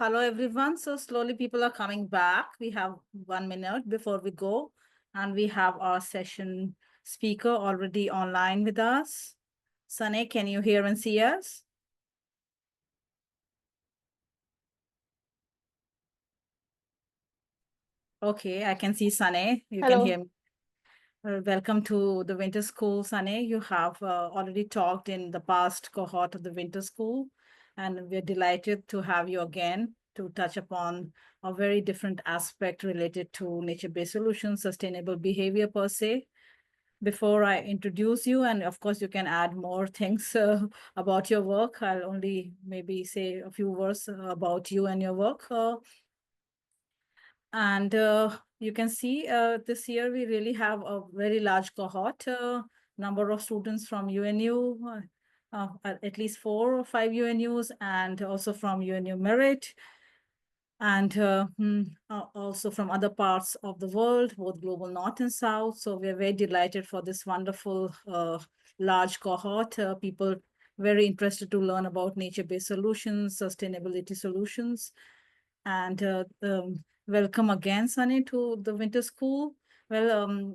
hello everyone. So slowly people are coming back. We have 1 minute before we go, and we have our session speaker already online with us. Sanae, can you hear and see us? Okay, I can see Sanae. You can hear me. Welcome to the winter school, Sanae. You have already talked in the past cohort of the winter school, and we're delighted to have you again to touch upon a very different aspect related to nature-based solutions, sustainable behavior per se. Before I introduce you, and of course you can add more things about your work, I'll only maybe say a few words about you and your work. And you can see this year we really have a very large cohort, number of students from UNU, at least 4 or 5 UNUs, and also from UNU-MERIT, and also from other parts of the world, both global north and south. So we're very delighted for this wonderful large cohort, people very interested to learn about nature-based solutions, sustainability solutions. And welcome again, Sanae, to the winter school. Well,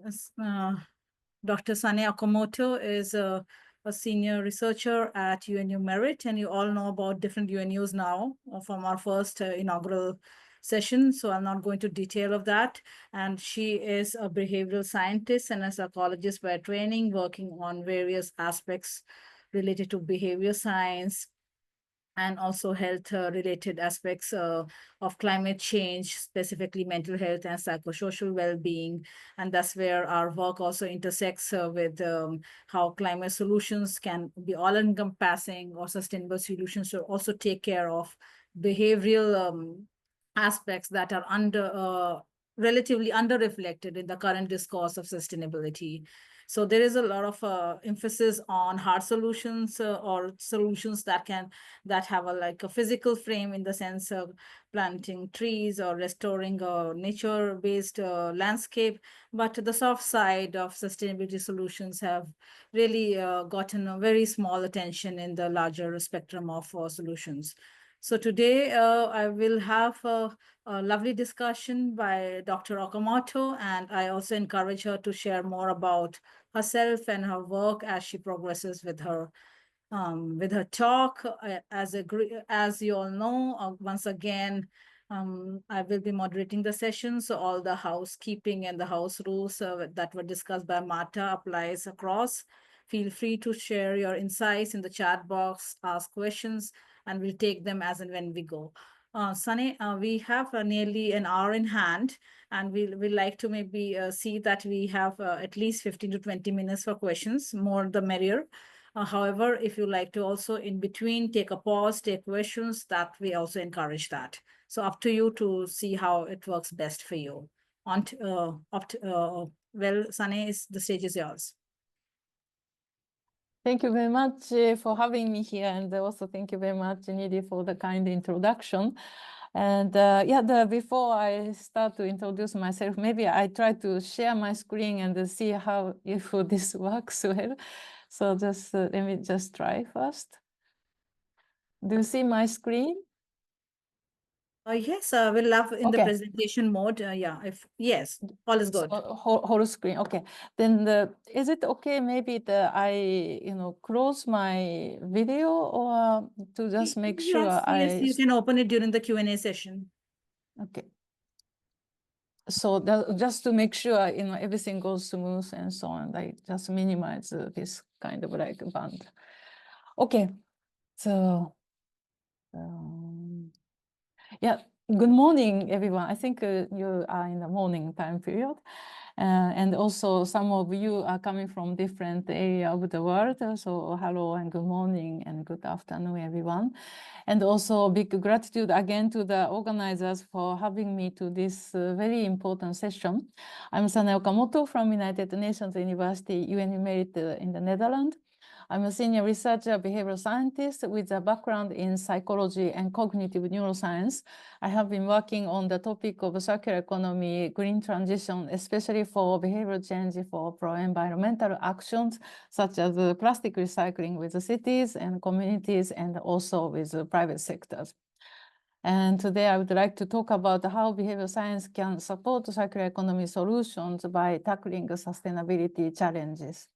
Dr. Sanae Okamoto is a senior researcher at UNU-MERIT, and you all know about different UNUs now from our first inaugural session, so I'm not going to detail of that. And she is a behavioral scientist and a psychologist by training, working on various aspects related to behavior science, and also health-related aspects of climate change, specifically mental health and psychosocial well-being. And that's where our work also intersects with how climate solutions can be all-encompassing, or sustainable solutions should also take care of behavioral aspects that are relatively under-reflected in the current discourse of sustainability. So there is a lot of emphasis on hard solutions, or solutions that have a physical frame, in the sense of planting trees or restoring a nature-based landscape. But the soft side of sustainability solutions have really gotten a very small attention in the larger spectrum of solutions. So today I will have a lovely discussion by Dr. Okamoto, and I also encourage her to share more about herself and her work as she progresses with her talk. As you all know, once again, I will be moderating the session, so all the housekeeping and the house rules that were discussed by Marta applies across. Feel free to share your insights in the chat box, ask questions, and we'll take them as and when we go. Sanae, we have nearly an hour in hand, and we'll like to maybe see that we have at least 15 to 20 minutes for questions, more the merrier. However, if you like to also in between take a pause, take questions, that we also encourage that. So up to you to see how it works best for you. Well, Sanae, the stage is yours. Thank you very much for having me here, and also thank you very much, Nidhi, for the kind introduction. And before I start to introduce myself, maybe I try to share my screen and see if this works well. So just let me just try first. Do you see my screen? Yes, we'll love in the presentation mode. Yes, all is good. So, whole screen. Okay. Then is it okay maybe that I close my video, or to just make sure Yes, you can open it during the Q&A session. Okay. So just to make sure everything goes smooth and so on, I just minimize this kind of like band. Okay. So yeah. Good morning, everyone. I think you are in the morning time period. And also some of you are coming from different areas of the world. So hello and good morning and good afternoon, everyone. And also big gratitude again to the organizers for having me to this very important session. I'm Sanae Okamoto from United Nations University, UNU-MERIT in the Netherlands. I'm a senior researcher, behavioral scientist with a background in psychology and cognitive neuroscience. I have been working on the topic of circular economy, green transition, especially for behavioral change for pro-environmental actions, such as plastic recycling with the cities and communities, and also with the private sectors. And today I would like to talk about how behavioral science can support circular economy solutions by tackling sustainability challenges.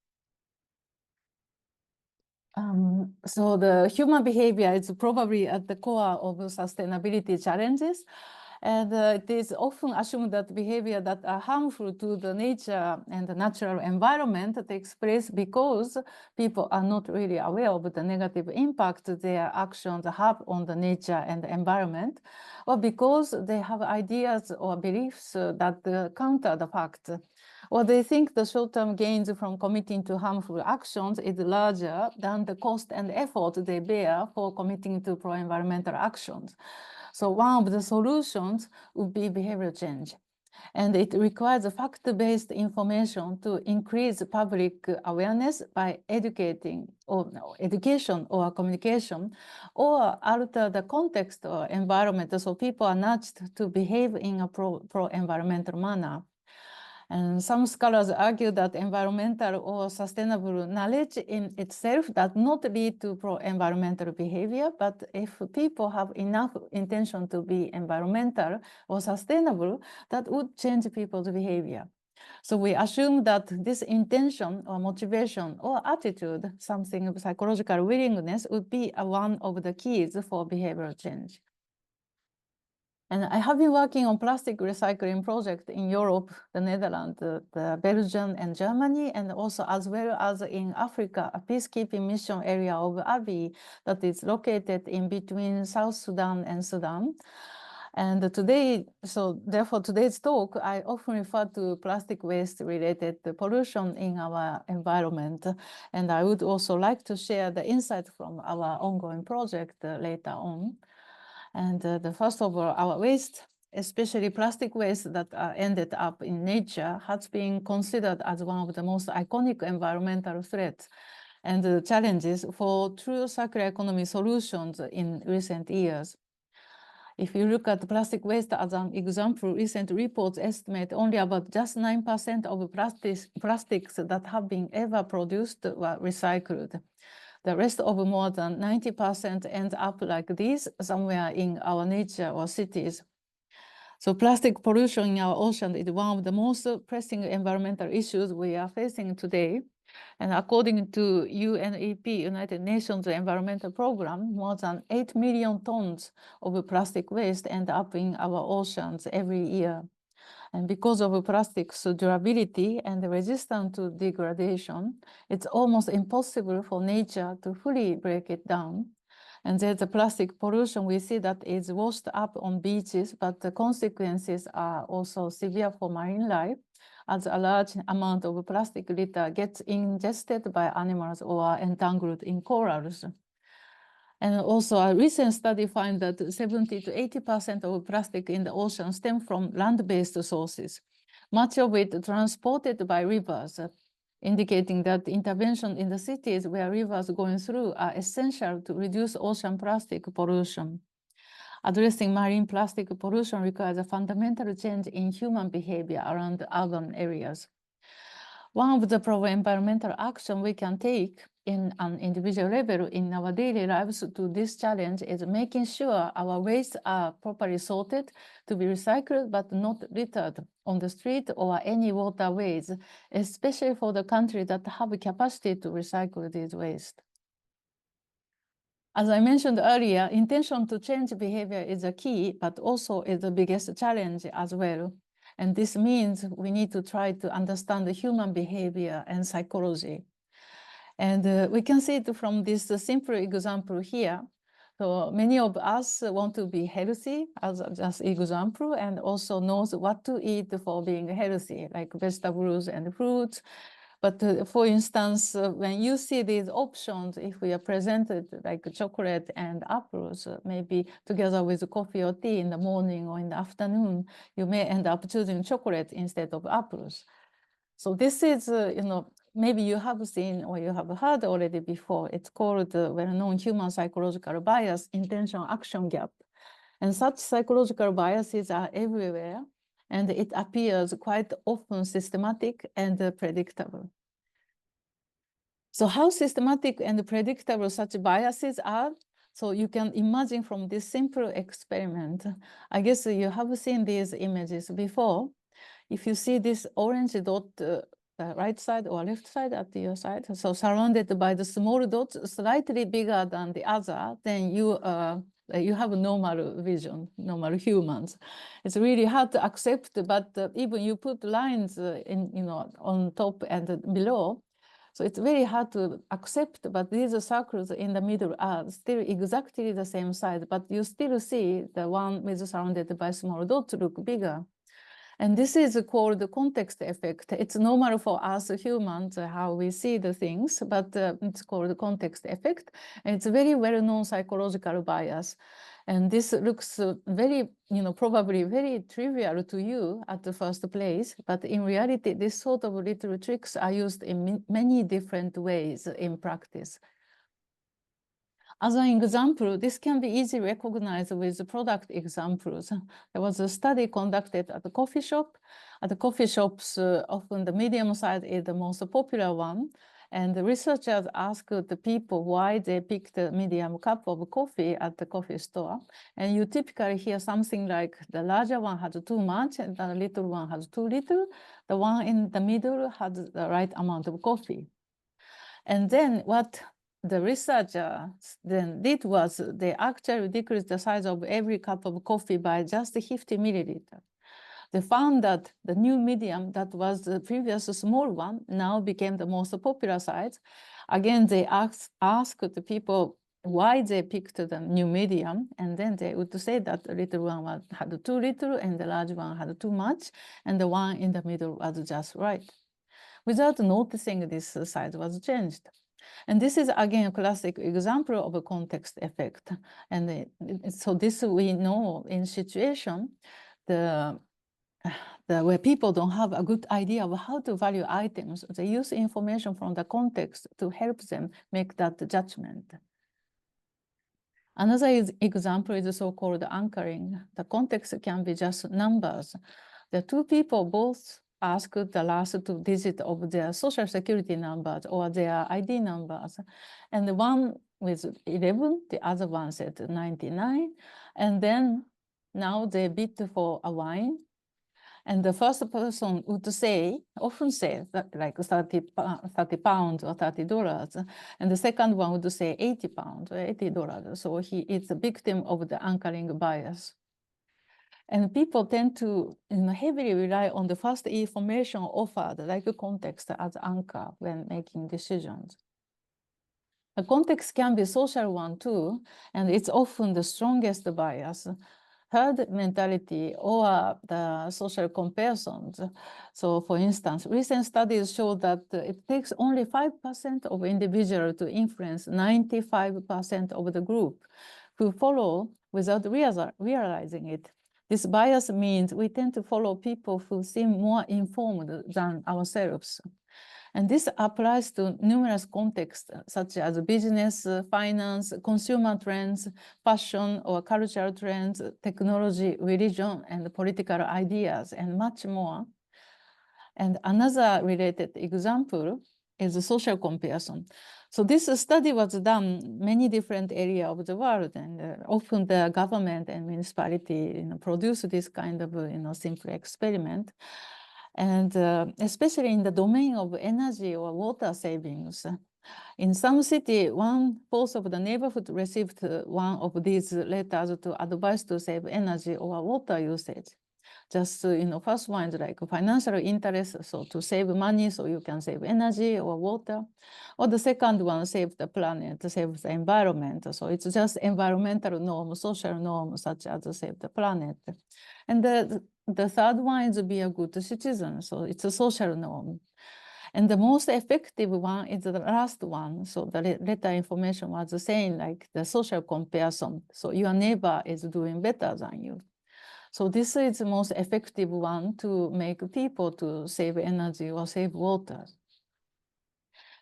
So the human behavior is probably at the core of sustainability challenges. And it is often assumed that behavior that are harmful to the nature and the natural environment takes place because people are not really aware of the negative impact their actions have on the nature and the environment, or because they have ideas or beliefs that counter the fact, or they think the short-term gains from committing to harmful actions is larger than the cost and effort they bear for committing to pro-environmental actions. So one of the solutions would be behavior change. And it requires fact-based information to increase public awareness by education or communication, or alter the context or environment so people are nudged to behave in a pro-environmental manner. And some scholars argue that environmental or sustainable knowledge in itself does not lead to pro-environmental behavior, but if people have enough intention to be environmental or sustainable, that would change people's behavior. So we assume that this intention or motivation or attitude, something of psychological willingness, would be one of the keys for behavioral change. And I have been working on plastic recycling project in Europe, the Netherlands, the Belgium and Germany, and also as well as in Africa, a peacekeeping mission area of Abyei that is located in between South Sudan and Sudan. And today, so therefore today's talk, I often refer to plastic waste related pollution in our environment. And I would also like to share the insights from our ongoing project later on. And the first of all, our waste, especially plastic waste that ended up in nature, has been considered as one of the most iconic environmental threats and challenges for true circular economy solutions in recent years. If you look at plastic waste as an example, recent reports estimate only about just 9% of plastics that have been ever produced were recycled. The rest of more than 90% end up like this somewhere in our nature or cities. So plastic pollution in our ocean is one of the most pressing environmental issues we are facing today. And according to UNEP, United Nations Environmental Program, more than 8 million tons of plastic waste end up in our oceans every year. And because of plastic's durability and resistance to degradation, it's almost impossible for nature to fully break it down. And there's the plastic pollution we see that is washed up on beaches, but the consequences are also severe for marine life, as a large amount of plastic litter gets ingested by animals or entangled in corals. And also a recent study found that 70 to 80% of plastic in the ocean stem from land-based sources, much of it transported by rivers, indicating that intervention in the cities where rivers going through are essential to reduce ocean plastic pollution. Addressing marine plastic pollution requires a fundamental change in human behavior around urban areas. One of the pro-environmental action we can take in an individual level in our daily lives to this challenge is making sure our wastes are properly sorted to be recycled but not littered on the street or any waterways, especially for the countries that have capacity to recycle these waste. As I mentioned earlier, intention to change behavior is a key, but also is the biggest challenge as well. And this means we need to try to understand the human behavior and psychology. And we can see it from this simple example here. So many of us want to be healthy as just example, and also knows what to eat for being healthy, like vegetables and fruits. But for instance, when you see these options, if we are presented like chocolate and apples, maybe together with coffee or tea in the morning or in the afternoon, you may end up choosing chocolate instead of apples. So this is, maybe you have seen or you have heard already before. It's called the well-known human psychological bias, intention-action gap. And such psychological biases are everywhere, and it appears quite often systematic and predictable. So how systematic and predictable such biases are? So you can imagine from this simple experiment, I guess you have seen these images before. If you see this orange dot, the right side or left side at your side, so surrounded by the small dots slightly bigger than the other, then you have normal vision, normal humans. It's really hard to accept, but even you put lines on top and below, so it's very hard to accept, but these circles in the middle are still exactly the same size, but you still see the one with surrounded by small dots look bigger. And this is called the context effect. It's normal for us humans how we see the things, but it's called the context effect. And it's a very well-known psychological bias. And this looks very, probably very trivial to you at the first place, but in reality, this sort of little tricks are used in many different ways in practice. As an example, this can be easily recognized with product examples. There was a study conducted at a coffee shop. At the coffee shops, often the medium size is the most popular one. And the researchers asked the people why they picked the medium cup of coffee at the coffee store. And you typically hear something like the larger one has too much and the little one has too little. The one in the middle has the right amount of coffee. And then what the researchers then did was they actually decreased the size of every cup of coffee by just 50 milliliters. They found that the new medium that was the previous small one now became the most popular size. Again, they asked the people why they picked the new medium, and then they would say that the little one had too little and the large one had too much, and the one in the middle was just right. Without noticing, this size was changed. And this is, again, a classic example of a context effect. And so this we know in situation where people don't have a good idea of how to value items, they use information from the context to help them make that judgment. Another example is so-called anchoring. The context can be just numbers. The two people both asked the last two digits of their social security numbers or their ID numbers. And the one with 11, the other one said 99. And then now they bid for a wine. And the first person would often say that like 30 pounds or $30. And the second one would say 80 pounds or $80. So he is a victim of the anchoring bias. And people tend to heavily rely on the first information offered, like a context as anchor when making decisions. The context can be social one too, and it's often the strongest bias. Herd mentality or the social comparisons. So for instance, recent studies show that it takes only 5% of individuals to influence 95% of the group who follow without realizing it. This bias means we tend to follow people who seem more informed than ourselves. And this applies to numerous contexts, such as business, finance, consumer trends, fashion or cultural trends, technology, religion, and political ideas, and much more. And another related example is the social comparison. So this study was done in many different areas of the world, and often the government and municipality produce this kind of simple experiment. And especially in the domain of energy or water savings. In some city, 1/4 of the neighborhood received one of these letters to advise to save energy or water usage. Just, first one is like financial interest, so to save money so you can save energy or water. Or the second one, save the planet, save the environment. So it's just environmental norm, social norm, such as save the planet. And the third one is be a good citizen. So it's a social norm. And the most effective one is the last one. So the letter information was saying like the social comparison. So your neighbor is doing better than you. So this is the most effective one to make people to save energy or save water.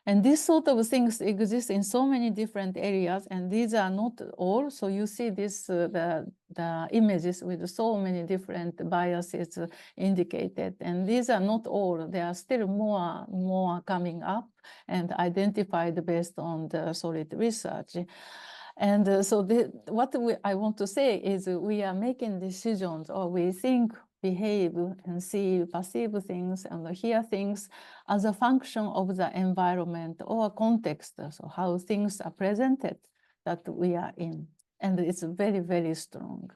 And this sort of things exist in so many different areas, and these are not all. So you see this, the images with so many different biases indicated, and these are not all. There are still more coming up and identified based on the solid research. And so what I want to say is we are making decisions, or we think, behave, and see, perceive things, and hear things as a function of the environment or context, so how things are presented that we are in. And it's very, very strong.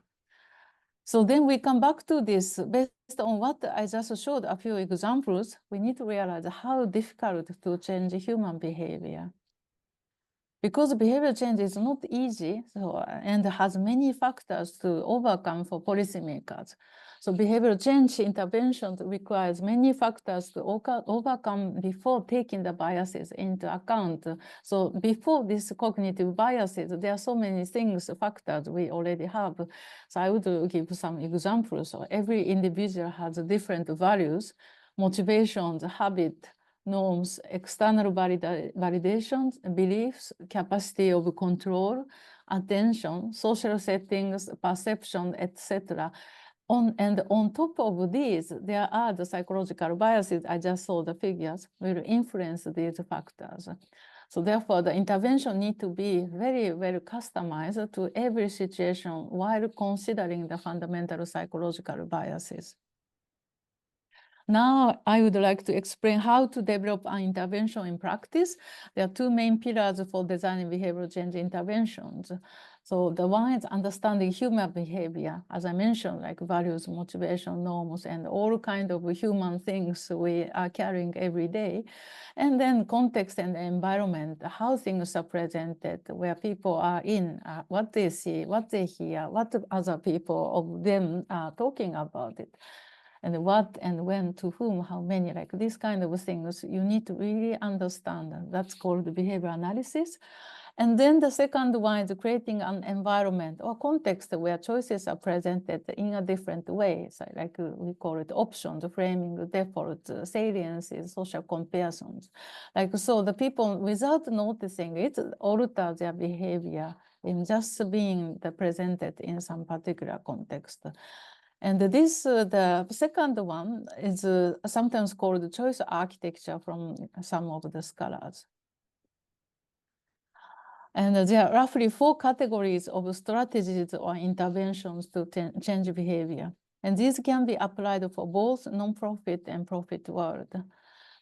So then we come back to this, based on what I just showed a few examples, we need to realize how difficult to change human behavior. Because behavior change is not easy, and has many factors to overcome for policymakers. So behavioral change interventions requires many factors to overcome before taking the biases into account. So before these cognitive biases, there are so many things, factors we already have. So I would give some examples. So every individual has different values, motivations, habit, norms, external validations, beliefs, capacity of control, attention, social settings, perception, etc. And on top of these, there are the psychological biases. I just saw the figures will influence these factors. So therefore, the intervention need to be very, very customized to every situation while considering the fundamental psychological biases. Now, I would like to explain how to develop an intervention in practice. There are two main pillars for designing behavioral change interventions. So the one is understanding human behavior, as I mentioned, like values, motivation, norms, and all kinds of human things we are carrying every day. And then context and environment, how things are presented, where people are in, what they see, what they hear, what other people of them are talking about it. And what and when to whom, how many, like these kind of things, you need to really understand. That's called behavior analysis. And then the second one is creating an environment or context where choices are presented in a different way. So like we call it options, framing, default, saliences, social comparisons. Like so the people, without noticing it, alter their behavior in just being presented in some particular context. And this, the second one is sometimes called choice architecture from some of the scholars. And there are roughly 4 categories of strategies or interventions to change behavior. And these can be applied for both non-profit and profit world.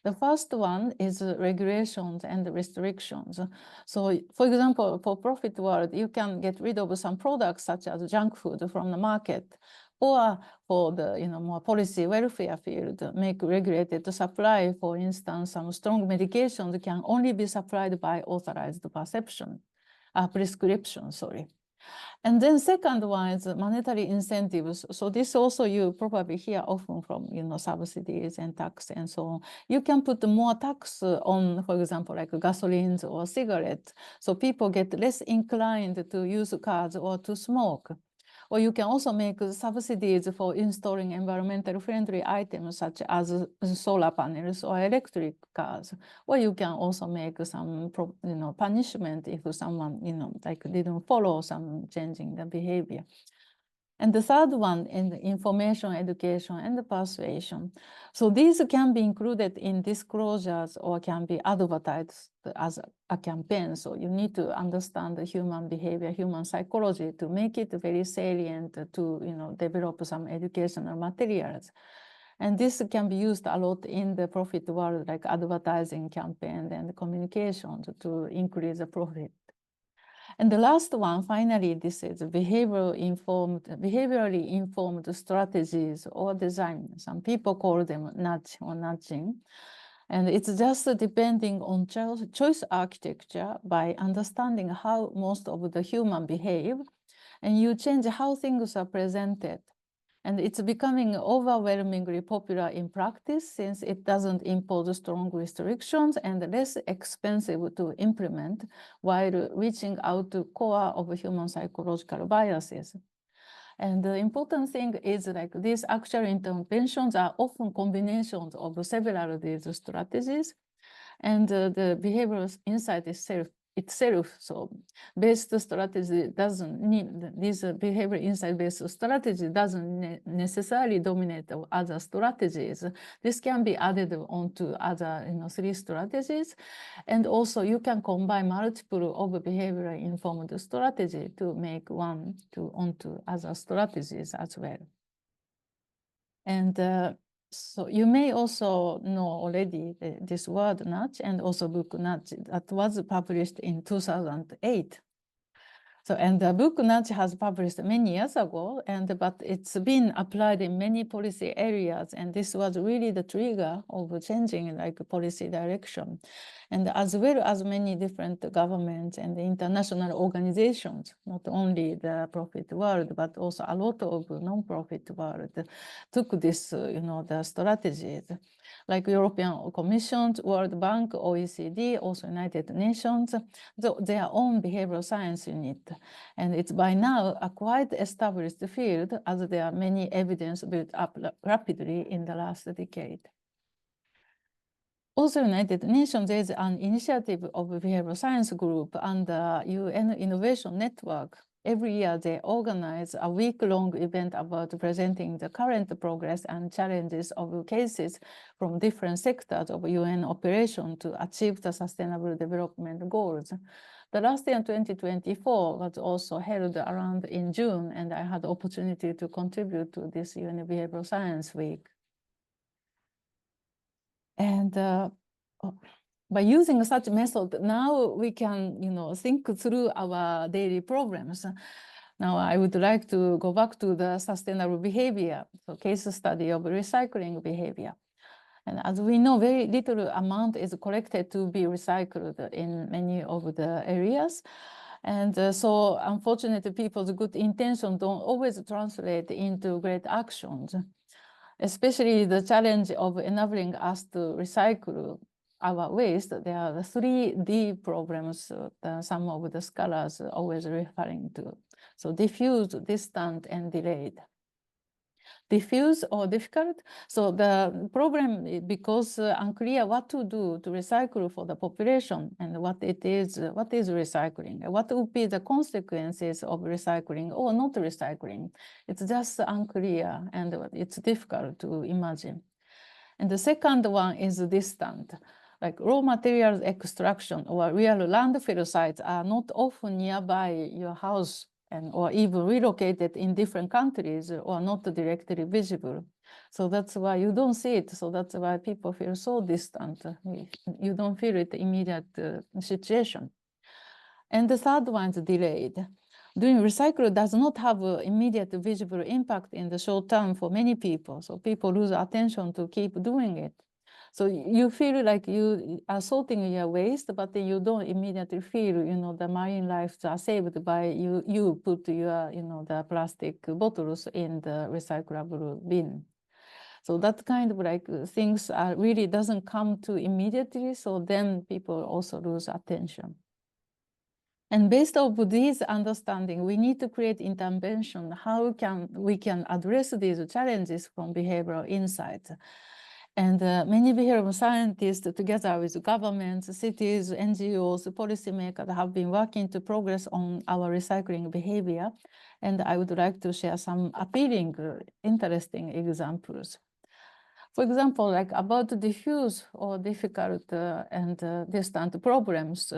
The first one is regulations and restrictions. So for example, for profit world, you can get rid of some products such as junk food from the market, or for the more policy welfare field, make regulated supply. For instance, some strong medications can only be supplied by authorized prescription, sorry. And then second one is monetary incentives. So this also you probably hear often from subsidies and tax and so on. You can put more tax on, for example, like gasolines or cigarettes. So people get less inclined to use cars or to smoke. Or you can also make subsidies for installing environmentally friendly items such as solar panels or electric cars. Or you can also make some punishment if someone like didn't follow some changing the behavior. And the third one is information, education, and persuasion. So these can be included in disclosures or can be advertised as a campaign. So you need to understand the human behavior, human psychology to make it very salient to develop some educational materials. And this can be used a lot in the profit world, like advertising campaign and communications to increase the profit. And the last one, finally, this is behaviorally informed strategies or design. Some people call them nudge or nudging. And it's just depending on choice architecture by understanding how most of the human behave, and you change how things are presented. And it's becoming overwhelmingly popular in practice since it doesn't impose strong restrictions and less expensive to implement while reaching out to core of human psychological biases. And the important thing is like these actual interventions are often combinations of several of these strategies. And the behavioral insight itself itself. So based strategy doesn't need, this behavior insight based strategy doesn't necessarily dominate other strategies. This can be added onto other 3 strategies. And also you can combine multiple of behavioral informed strategy to make one onto other strategies as well. And so you may also know already this word nudge and also book nudge that was published in 2008. So, and the book nudge has published many years ago, but it's been applied in many policy areas. And this was really the trigger of changing like policy direction. And as well as many different governments and international organizations, not only the profit world, but also a lot of non-profit world took this, the strategies. Like European Commission, World Bank, OECD, also United Nations, their own behavioral science unit. And it's by now a quite established field, as there are many evidence built up rapidly in the last decade. Also, United Nations, there is an initiative of a behavioral science group under UN Innovation Network. Every year, they organize a week-long event about presenting the current progress and challenges of cases from different sectors of UN operation to achieve the Sustainable Development Goals. The last year, 2024, was also held around in June, and I had the opportunity to contribute to this UN Behavioral Science Week. And by using such method, now we can, think through our daily problems. Now, I would like to go back to the sustainable behavior, so case study of recycling behavior. And as we know, very little amount is collected to be recycled in many of the areas. And so unfortunately, people's good intentions don't always translate into great actions, especially the challenge of enabling us to recycle our waste. There are the 3D problems that some of the scholars are always referring to. So diffuse, distant, and delayed. Diffuse or difficult. So the problem is because unclear what to do to recycle for the population and what is recycling, what would be the consequences of recycling or not recycling. It's just unclear and it's difficult to imagine. And the second one is distant. Like raw materials extraction or real landfill sites are not often nearby your house or even relocated in different countries or not directly visible. So that's why you don't see it. So that's why people feel so distant. You don't feel it immediate situation. And the third one is delayed. Doing recycle does not have an immediate visible impact in the short term for many people. So people lose attention to keep doing it. So you feel like you are sorting your waste, but then you don't immediately feel, the marine lives are saved by you put your, the plastic bottles in the recyclable bin. So that kind of like things are really doesn't come to immediately. So then people also lose attention. And based on this understanding, we need to create intervention. How we can address these challenges from behavioral insights? And many behavioral scientists, together with governments, cities, NGOs, policymakers, have been working to progress on our recycling behavior. And I would like to share some appealing, interesting examples. For example, like about diffuse or difficult and distant problems,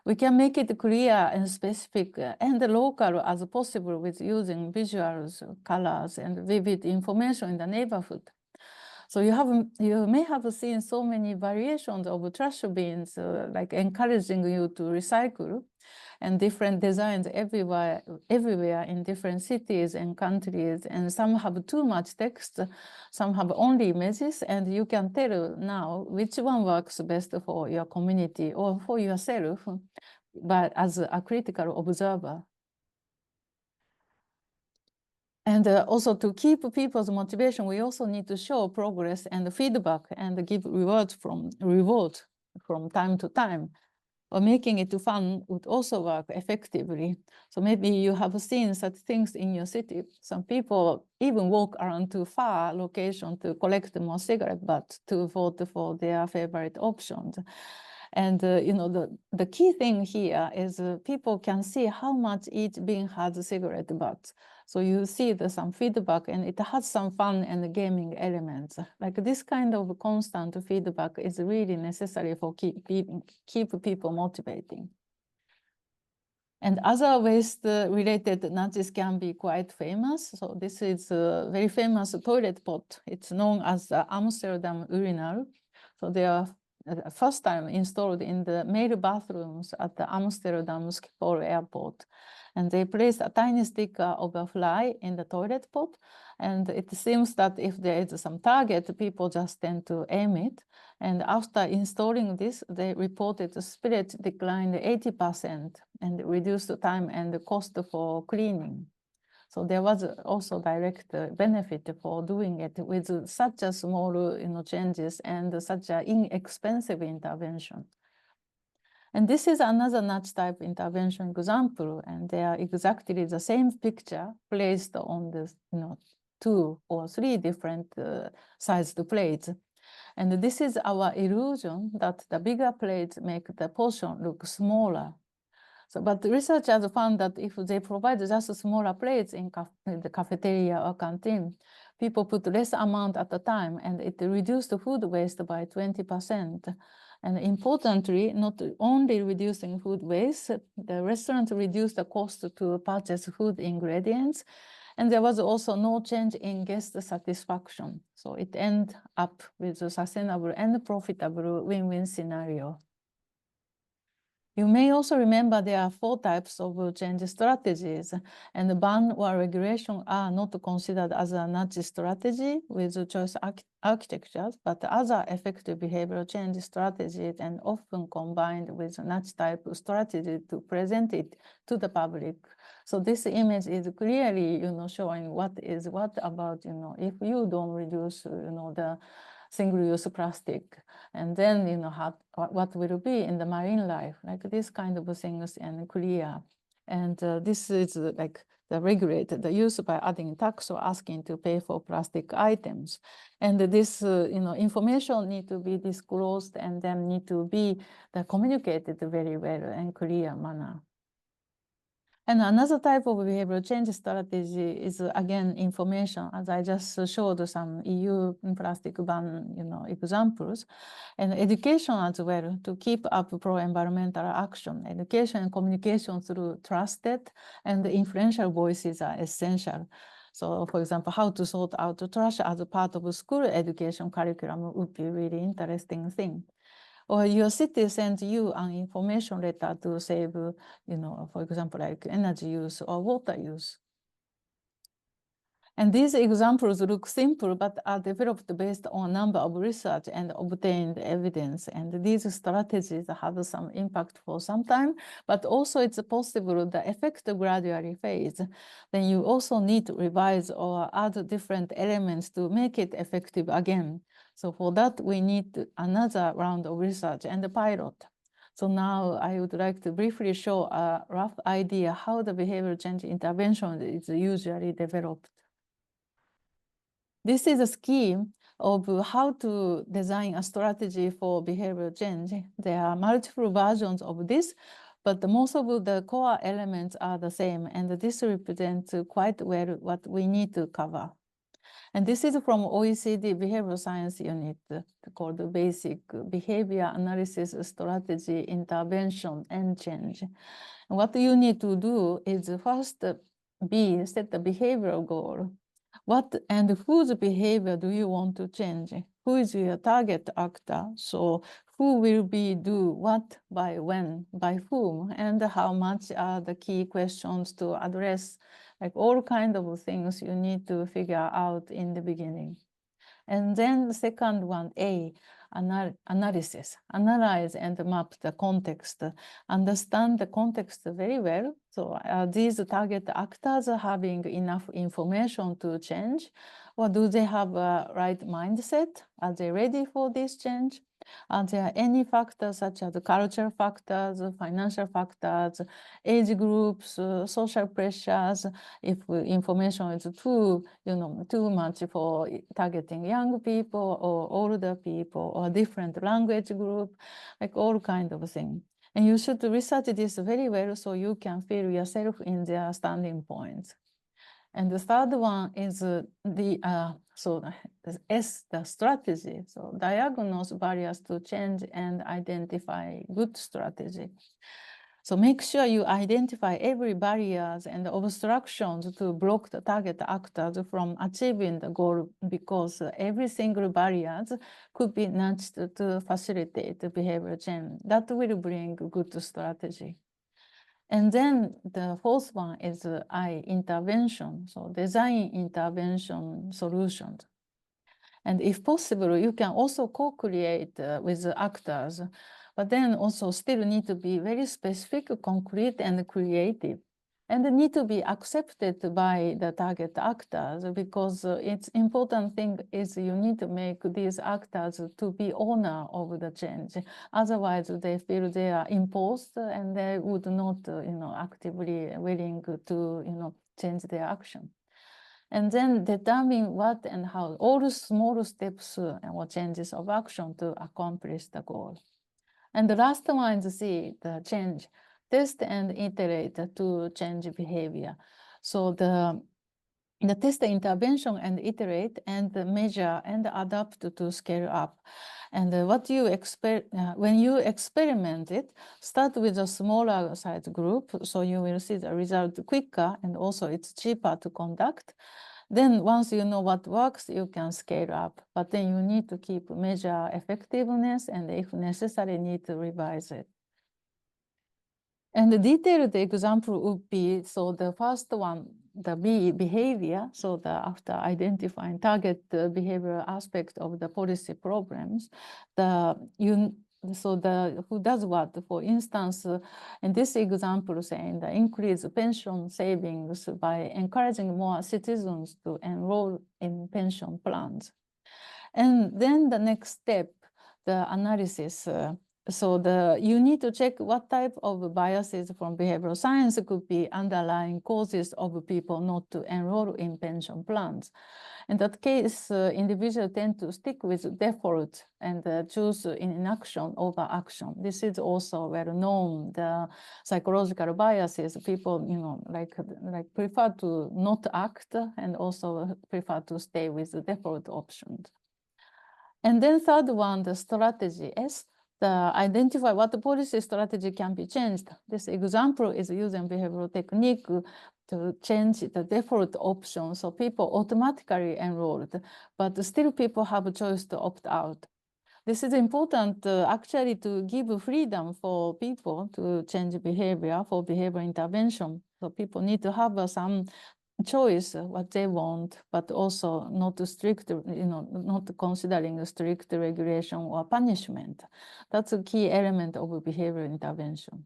we can make it clear and specific and local as possible with using visuals, colors, and vivid information in the neighborhood. So you may have seen so many variations of trash bins, like encouraging you to recycle, and different designs everywhere in different cities and countries. And some have too much text, some have only images, and you can tell now which one works best for your community or for yourself, but as a critical observer. And also to keep people's motivation, we also need to show progress and feedback and give reward from time to time. Or making it fun would also work effectively. So maybe you have seen such things in your city. Some people even walk around to far location to collect more cigarette butts to vote for their favorite options. And the key thing here is people can see how much each bin has cigarette butts. So you see there's some feedback and it has some fun and gaming elements. Like this kind of constant feedback is really necessary for keep people motivating. And other waste-related nudges can be quite famous. So this is a very famous toilet pot. It's known as the Amsterdam urinal. So they are first time installed in the male bathrooms at the Amsterdam Schiphol airport. And they placed a tiny sticker of a fly in the toilet pot. And it seems that if there is some target, people just tend to aim it. And after installing this, they reported the spirit declined 80% and reduced the time and the cost for cleaning. So there was also direct benefit for doing it with such a small changes and such an inexpensive intervention. And this is another nudge type intervention example, and they are exactly the same picture placed on the 2 or 3 different sized plates. And this is our illusion that the bigger plates make the portion look smaller. So, but researchers found that if they provide just smaller plates in the cafeteria or canteen, people put less amount at a time, and it reduced the food waste by 20%. And importantly, not only reducing food waste, the restaurant reduced the cost to purchase food ingredients, and there was also no change in guest satisfaction. So it ended up with a sustainable and profitable win-win scenario. You may also remember there are 4 types of change strategies, and the ban or regulation are not considered as a nudge strategy with choice architectures, but other effective behavioral change strategies and often combined with nudge type strategy to present it to the public. So this image is clearly, showing what is what about, if you don't reduce, the single-use plastic, and then what will be in the marine life, like this kind of things and clear. And this is like the regulate the use by adding tax or asking to pay for plastic items. And this information need to be disclosed and then need to be communicated very well and clear manner. And another type of behavioral change strategy is, again, information, as I just showed some EU plastic ban, examples, and education as well to keep up pro-environmental action. Education and communication through trusted and influential voices are essential. So, for example, how to sort out the trash as a part of a school education curriculum would be a really interesting thing. Or your city sends you an information letter to save, for example, like energy use or water use. And these examples look simple, but are developed based on a number of research and obtained evidence. And these strategies have some impact for some time, but also it's possible the effect gradually fades. Then you also need to revise or add different elements to make it effective again. So for that, we need another round of research and a pilot. So now I would like to briefly show a rough idea how the behavioral change intervention is usually developed. This is a scheme of how to design a strategy for behavioral change. There are multiple versions of this, but most of the core elements are the same, and this represents quite well what we need to cover. And this is from OECD Behavioral Science Unit called the Basic Behavior Analysis Strategy Intervention and Change. And what you need to do is first set the behavioral goal. What and whose behavior do you want to change? Who is your target actor? So who will do what, by when, by whom, and how much are the key questions to address? Like all kinds of things you need to figure out in the beginning. And then the second one, A, analysis. Analyze and map the context. Understand the context very well. So are these target actors having enough information to change? Or do they have a right mindset? Are they ready for this change? Are there any factors such as cultural factors, financial factors, age groups, social pressures? If information is too much for targeting young people or older people or different language group, like all kind of things. And you should research this very well so you can feel yourself in their standing points. And the third one is the strategy. So diagnose barriers to change and identify good strategy. So make sure you identify every barriers and obstructions to block the target actors from achieving the goal, because every single barriers could be nudged to facilitate the behavior change. That will bring good strategy. And then the fourth one is intervention, so design intervention solutions. And if possible, you can also co-create with the actors, but then also still need to be very specific, concrete, and creative. And need to be accepted by the target actors, because it's important thing is you need to make these actors to be owner of the change. Otherwise, they feel they are imposed and they would not, actively willing to, change their action. And then determine what and how, all small steps or changes of action to accomplish the goal. And the last one is the change. Test and iterate to change behavior. So the test intervention and iterate and measure and adapt to scale up. And what you expect when you experiment it, start with a smaller size group, so you will see the result quicker, and also it's cheaper to conduct. Then once you know what works, you can scale up, but then you need to keep measure effectiveness, and if necessary, need to revise it. And the detailed example would be, so the first one, the behavior, so after identifying target behavioral aspect of the policy problems, who does what? For instance, in this example, saying the increase pension savings by encouraging more citizens to enroll in pension plans. And then the next step, the analysis. You need to check what type of biases from behavioral science could be underlying causes of people not to enroll in pension plans. In that case, individuals tend to stick with default and choose inaction over action. This is also well known. The psychological biases, people, like prefer to not act and also prefer to stay with the default options. And then third one, the strategy S. Identify what the policy strategy can be changed. This example is using behavioral technique to change the default option, so people automatically enrolled, but still people have a choice to opt out. This is important actually to give freedom for people to change behavior for behavior intervention. So people need to have some choice what they want, but also not strict, not considering a strict regulation or punishment. That's a key element of behavioral intervention.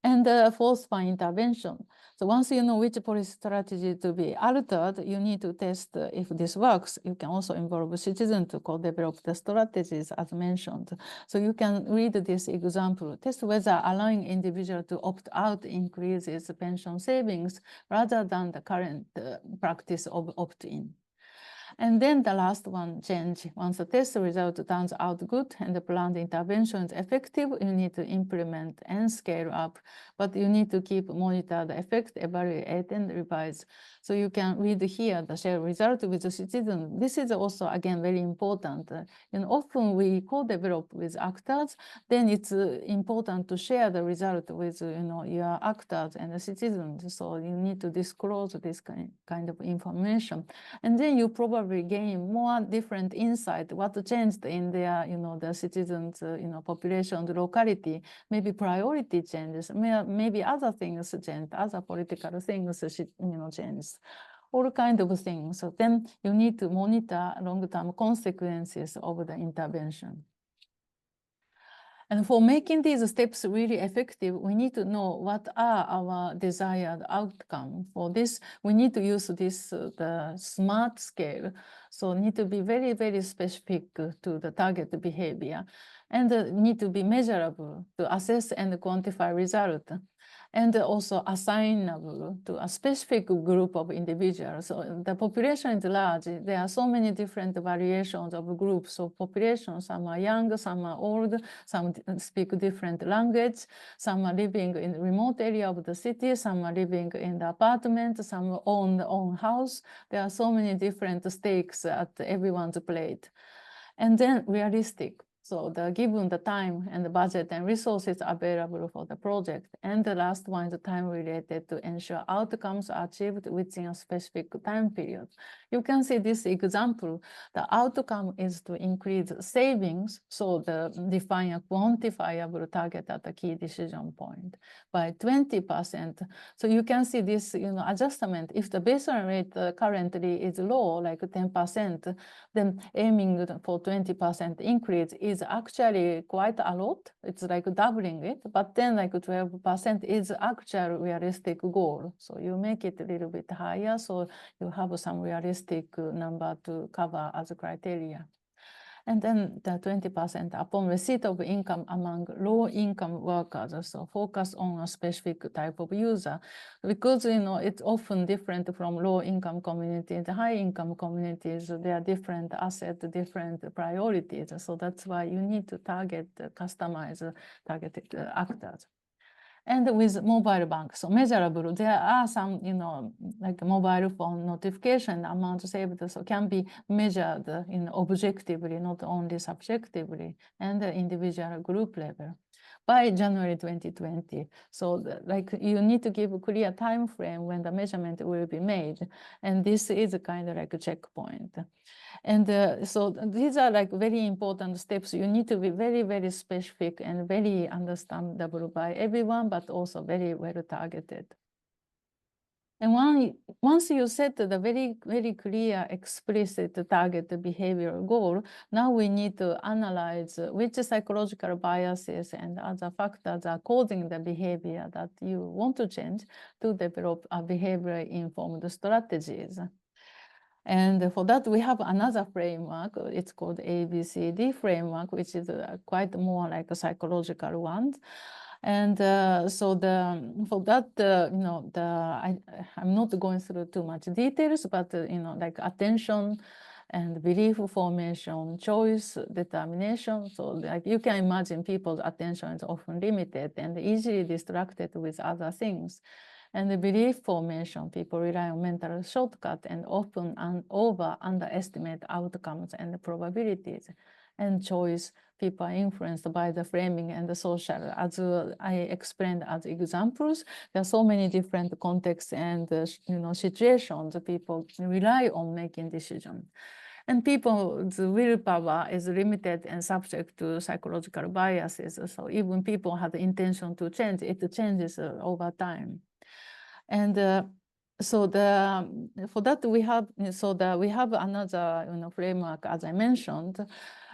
And the fourth one, intervention. So once you know which policy strategy to be altered, you need to test if this works. You can also involve citizens to co-develop the strategies as mentioned. So you can read this example, test whether allowing individual to opt out increases pension savings rather than the current practice of opt-in. And then the last one, change. Once the test result turns out good and the planned intervention is effective, you need to implement and scale up, but you need to keep monitor the effect, evaluate and revise. So you can read here the share result with the citizen. This is also, again, very important. Often we co-develop with actors, then it's important to share the result with your actors and the citizens. So you need to disclose this kind of information. And then you probably gain more different insight, what changed in their, the citizens, population, the locality, maybe priority changes, maybe other things changed, other political things, changed, all kind of things. So then you need to monitor long-term consequences of the intervention. And for making these steps really effective, we need to know what are our desired outcome. For this, we need to use this the SMART scale. So need to be very, very specific to the target behavior, and need to be measurable to assess and quantify result, and also assignable to a specific group of individuals. So the population is large. There are so many different variations of groups of population. Some are young, some are old, some speak different language, some are living in remote area of the city, some are living in the apartment, some own their own house. There are so many different stakes at everyone's plate. And then realistic. So given the time and the budget and resources available for the project. And the last one is the time related to ensure outcomes are achieved within a specific time period. You can see this example. The outcome is to increase savings. So define a quantifiable target at the key decision point by 20%. So you can see this adjustment. If the baseline rate currently is low, like 10%, then aiming for 20% increase is actually quite a lot. It's like doubling it, but then like 12% is actual realistic goal. So you make it a little bit higher, so you have some realistic number to cover as a criteria. And then the 20% upon receipt of income among low-income workers. So focus on a specific type of user, because it's often different from low-income communities. High-income communities, they are different assets, different priorities. So that's why you need to customize targeted actors. And with mobile bank, so measurable, there are some, like mobile phone notification amount saved, so can be measured objectively, not only subjectively, and the individual group level by January 2020. So you need to give a clear time frame when the measurement will be made. And this is kind of like a checkpoint. And so these are like very important steps. You need to be very, very specific and very understandable by everyone, but also very well targeted. And once you set the very, very clear, explicit target behavioral goal, now we need to analyze which psychological biases and other factors are causing the behavior that you want to change to develop a behavior-informed strategies. And for that, we have another framework. It's called ABCD framework, which is quite more like a psychological one. And so for that, I'm not going through too much details, but like attention and belief formation, choice, determination. So like you can imagine people's attention is often limited and easily distracted with other things. And the belief formation, people rely on mental shortcut and often underestimate outcomes and probabilities. And choice, people are influenced by the framing and the social. As I explained as examples, there are so many different contexts and situations people rely on making decisions. And people's willpower is limited and subject to psychological biases. So even people have the intention to change, it changes over time. And for that we have another analog as I mentioned,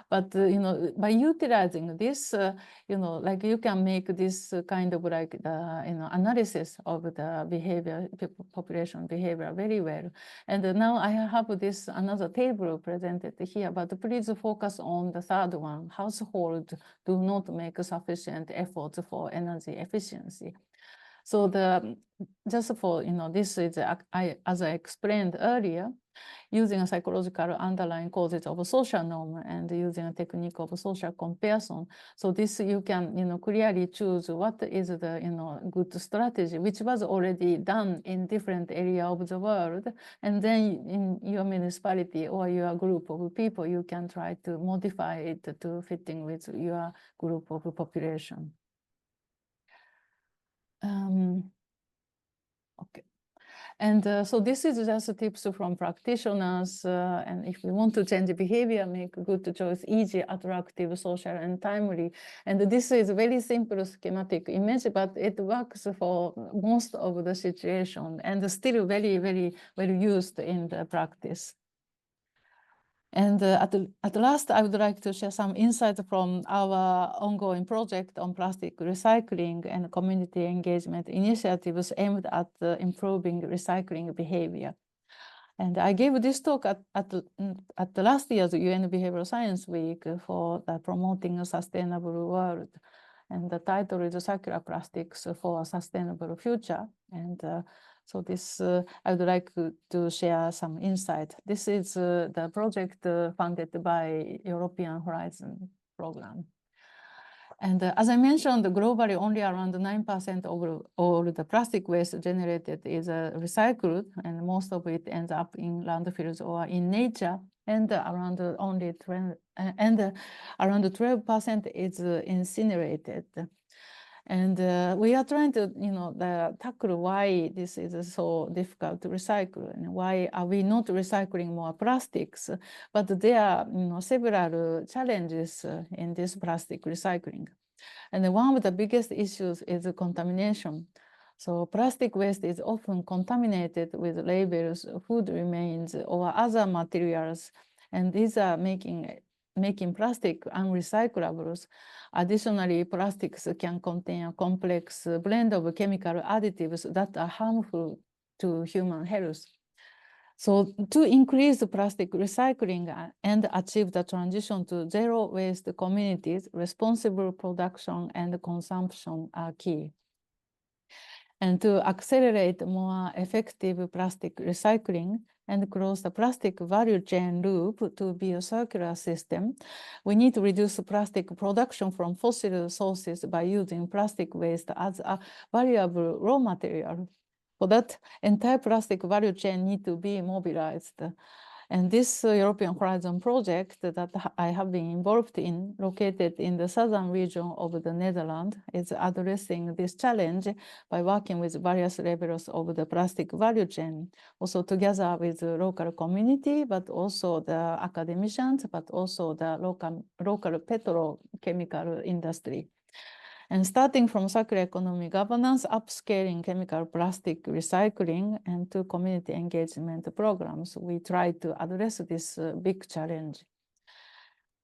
but by utilizing this, like you can make this kind of like the analysis of the behavior, population behavior very well. And now I have this another table presented here, but please focus on the third one. Households do not make sufficient efforts for energy efficiency. So just for, this is, as I explained earlier, using a psychological underlying causes of a social norm and using a technique of social comparison. So this you can, clearly choose what is the, good strategy, which was already done in different areas of the world. And then in your municipality or your group of people, you can try to modify it to fitting with your group of population. Okay. And so this is just tips from practitioners. And if we want to change behavior, make good choice easy, attractive, social, and timely. And this is a very simple schematic image, but it works for most of the situation and still very, very well used in the practice. And at last, I would like to share some insights from our ongoing project on plastic recycling and community engagement initiatives aimed at improving recycling behavior. And I gave this talk at the last year's UN Behavioral Science Week for promoting a sustainable world. And the title is Circular Plastics for a Sustainable Future. And so this, I would like to share some insight. This is the project funded by European Horizon Program. And as I mentioned, globally, only around 9% of all the plastic waste generated is recycled, and most of it ends up in landfills or in nature, and around 12% is incinerated. And we are trying to, tackle why this is so difficult to recycle, and why are we not recycling more plastics? But there are, several challenges in this plastic recycling. And one of the biggest issues is contamination. So plastic waste is often contaminated with labels, food remains, or other materials, and these are making plastic unrecyclables. Additionally, plastics can contain a complex blend of chemical additives that are harmful to human health. So to increase the plastic recycling and achieve the transition to zero waste communities, responsible production and consumption are key. And to accelerate more effective plastic recycling and close the plastic value chain loop to be a circular system, we need to reduce plastic production from fossil sources by using plastic waste as a valuable raw material. For that, entire plastic value chain need to be mobilized. And this European Horizon project that I have been involved in, located in the southern region of the Netherlands, is addressing this challenge by working with various levels of the plastic value chain, also together with the local community, but also the academicians, but also the local petrochemical industry. And starting from circular economy governance, upscaling chemical plastic recycling, and to community engagement programs, we try to address this big challenge.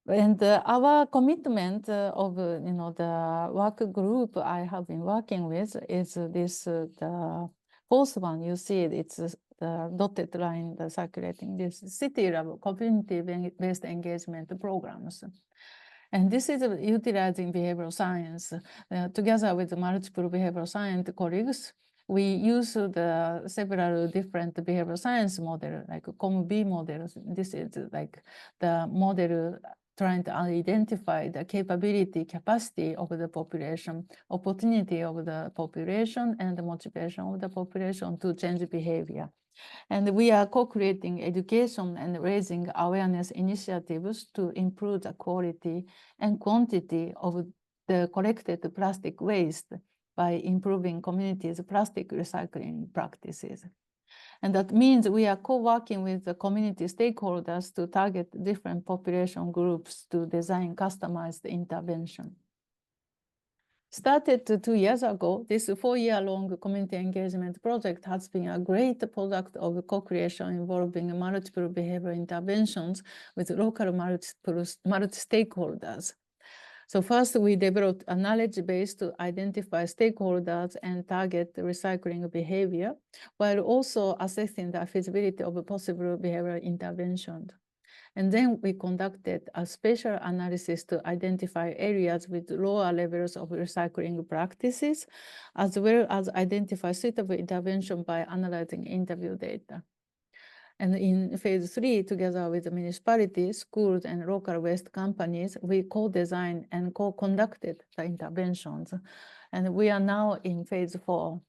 And our commitment of the work group I have been working with is this the fourth one. You see it's the dotted line, the circulating this city level community-based engagement programs. And this is utilizing behavioral science together with multiple behavioral science colleagues. We use the several different behavioral science models, like COM-B models. This is like the model trying to identify the capacity of the population, opportunity of the population, and the motivation of the population to change behavior. And we are co-creating education and raising awareness initiatives to improve the quality and quantity of the collected plastic waste by improving communities' plastic recycling practices. And that means we are co-working with the community stakeholders to target different population groups to design customized intervention. Started 2 years ago, this 4-year-long community engagement project has been a great product of co-creation involving multiple behavioral interventions with local multi-stakeholders. So first, we developed a knowledge base to identify stakeholders and target recycling behavior, while also assessing the feasibility of possible behavioral interventions. And then we conducted a spatial analysis to identify areas with lower levels of recycling practices, as well as identify suitable intervention by analyzing interview data. And in phase 3, together with the municipalities, schools, and local waste companies, we co-designed and co-conducted the interventions. And we are now in phase 4.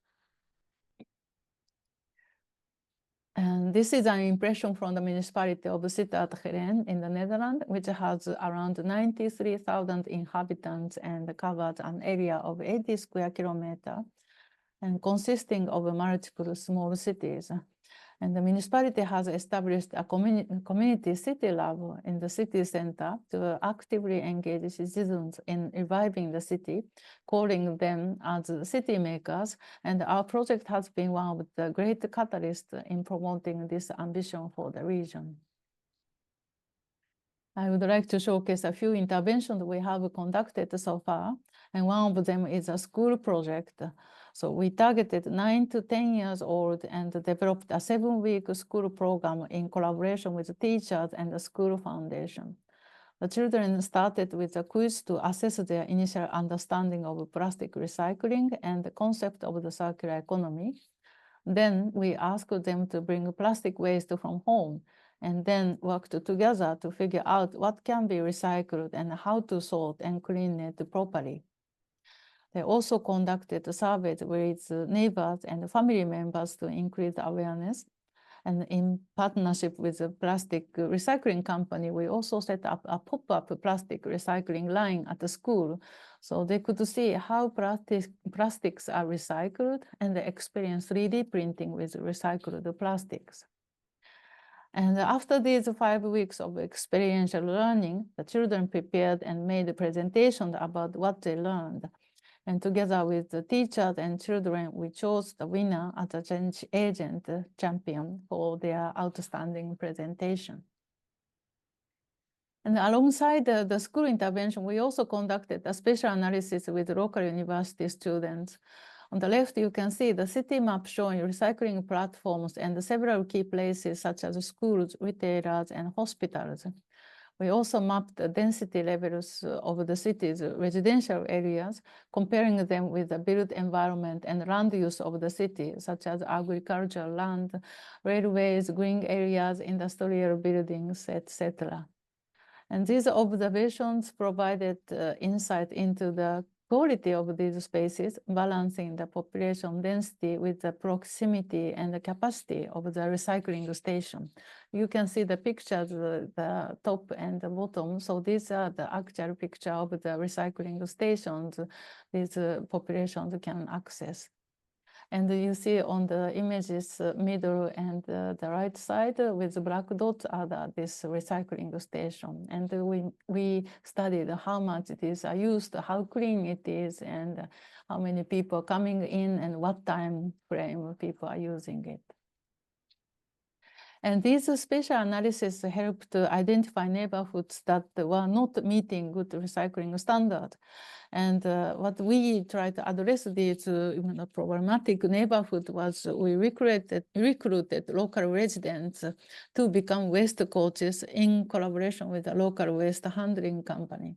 And this is an impression from the municipality of Sittard-Geleen in the Netherlands, which has around 93,000 inhabitants and covers an area of 80 square kilometers and consisting of multiple small cities. And the municipality has established a community city lab in the city center to actively engage citizens in reviving the city, calling them as city makers. And our project has been one of the great catalysts in promoting this ambition for the region. I would like to showcase a few interventions we have conducted so far, and one of them is a school project. So we targeted 9 to 10 years old and developed a 7-week school program in collaboration with teachers and the school foundation. The children started with a quiz to assess their initial understanding of plastic recycling and the concept of the circular economy. Then we asked them to bring plastic waste from home and then worked together to figure out what can be recycled and how to sort and clean it properly. They also conducted surveys with neighbors and family members to increase awareness. And in partnership with a plastic recycling company, we also set up a pop-up plastic recycling line at the school, so they could see how plastics are recycled and experience 3D printing with recycled plastics. And after these 5 weeks of experiential learning, the children prepared and made a presentation about what they learned. And together with the teachers and children, we chose the winner as a change agent champion for their outstanding presentation. And alongside the school intervention, we also conducted a special analysis with local university students. On the left, you can see the city map showing recycling platforms and several key places such as schools, retailers, and hospitals. We also mapped the density levels of the city's residential areas, comparing them with the built environment and land use of the city, such as agricultural land, railways, green areas, industrial buildings, etc. And these observations provided insight into the quality of these spaces, balancing the population density with the proximity and the capacity of the recycling station. You can see the pictures, the top and the bottom. So these are the actual picture of the recycling stations these populations can access. And you see on the images middle and the right side with the black dots are this recycling station. And we studied how much these are used, how clean it is, and how many people coming in and what time frame people are using it. And these special analysis helped to identify neighborhoods that were not meeting good recycling standard. And what we tried to address these problematic neighborhood was we recruited local residents to become waste coaches in collaboration with a local waste handling company.